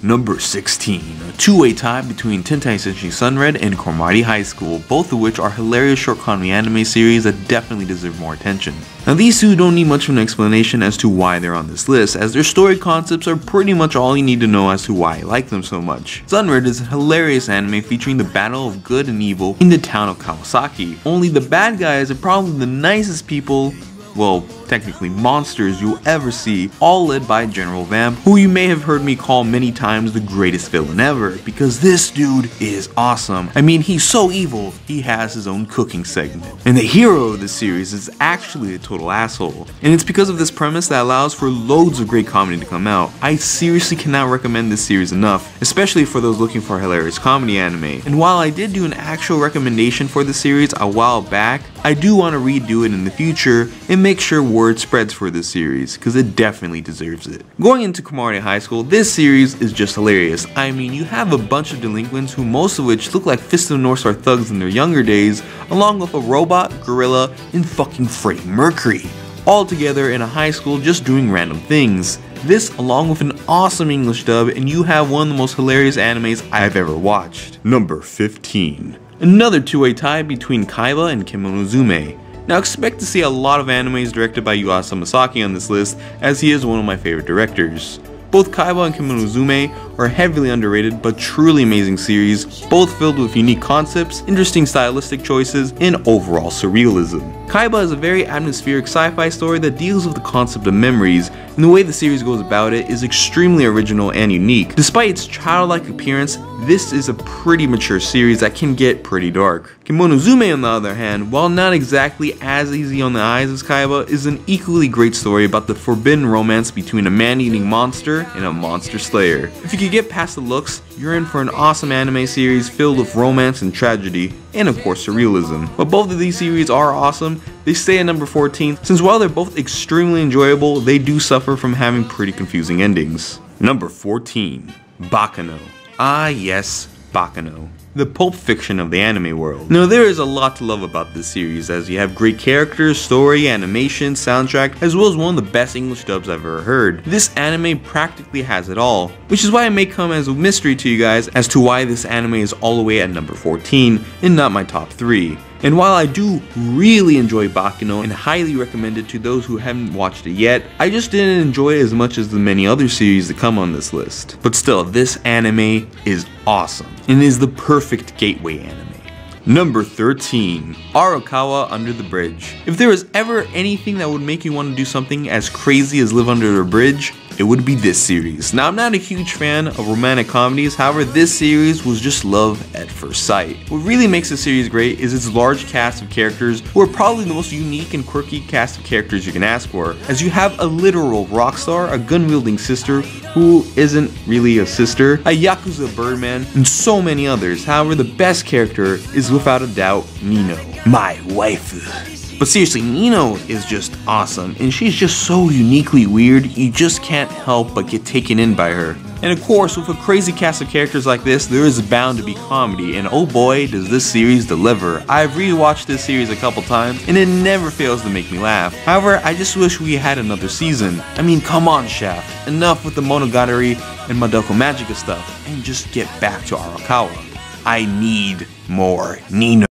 Number 16, a two-way tie between Tentai Senshi Sunred and Komari High School, both of which are hilarious short comedy anime series that definitely deserve more attention. Now these two don't need much of an explanation as to why they're on this list, as their story concepts are pretty much all you need to know as to why I like them so much. Sunred is a hilarious anime featuring the battle of good and evil in the town of Kawasaki. Only the bad guys are probably the nicest people, well, technically monsters you'll ever see, all led by General Vamp, who you may have heard me call many times the greatest villain ever, because this dude is awesome. I mean, he's so evil, he has his own cooking segment. And the hero of this series is actually a total asshole. And it's because of this premise that allows for loads of great comedy to come out. I seriously cannot recommend this series enough, especially for those looking for a hilarious comedy anime. And while I did do an actual recommendation for the series a while back, I do want to redo it in the future and make sure word spreads for this series, because it definitely deserves it. Going into Komari High School, this series is just hilarious. I mean, you have a bunch of delinquents who most of which look like Fist of the North Star thugs in their younger days, along with a robot, gorilla, and fucking Freddie Mercury, all together in a high school just doing random things. This along with an awesome English dub, and you have one of the most hilarious animes I've ever watched. Number 15. Another two-way tie between Kaiba and Kemonozume. Now expect to see a lot of animes directed by Yuasa Masaki on this list, as he is one of my favorite directors. Both Kaiba and Kemonozume are heavily underrated but truly amazing series, both filled with unique concepts, interesting stylistic choices, and overall surrealism. Kaiba is a very atmospheric sci-fi story that deals with the concept of memories, and the way the series goes about it is extremely original and unique. Despite its childlike appearance, this is a pretty mature series that can get pretty dark. Kemonozume, on the other hand, while not exactly as easy on the eyes as Kaiba, is an equally great story about the forbidden romance between a man-eating monster and a monster slayer. If you could get past the looks, you're in for an awesome anime series filled with romance and tragedy, and of course surrealism. But both of these series are awesome. They stay at number 14, since while they're both extremely enjoyable, they do suffer from having pretty confusing endings. Number 14. Bakano. Ah yes, Bakano, the Pulp Fiction of the anime world. Now there is a lot to love about this series, as you have great characters, story, animation, soundtrack, as well as one of the best English dubs I've ever heard. This anime practically has it all, which is why it may come as a mystery to you guys as to why this anime is all the way at number 14 and not my top 3. And while I do really enjoy Bakano and highly recommend it to those who haven't watched it yet, I just didn't enjoy it as much as the many other series that come on this list. But still, this anime is awesome and is the perfect gateway anime. Number 13. Arakawa Under the Bridge. If there was ever anything that would make you want to do something as crazy as live under a bridge, it would be this series. Now, I'm not a huge fan of romantic comedies, however this series was just love at first sight. What really makes this series great is its large cast of characters who are probably the most unique and quirky cast of characters you can ask for, as you have a literal rock star, a gun-wielding sister who isn't really a sister, a Yakuza Birdman, and so many others. However, the best character is without a doubt Nino, my waifu. But seriously, Nino is just awesome, and she's just so uniquely weird, you just can't help but get taken in by her. And of course, with a crazy cast of characters like this, there is bound to be comedy, and oh boy does this series deliver. I've rewatched this series a couple times, and it never fails to make me laugh. However, I just wish we had another season. I mean, come on Shaft, enough with the Monogatari and Madoka Magica stuff, and just get back to Arakawa. I need more Nino.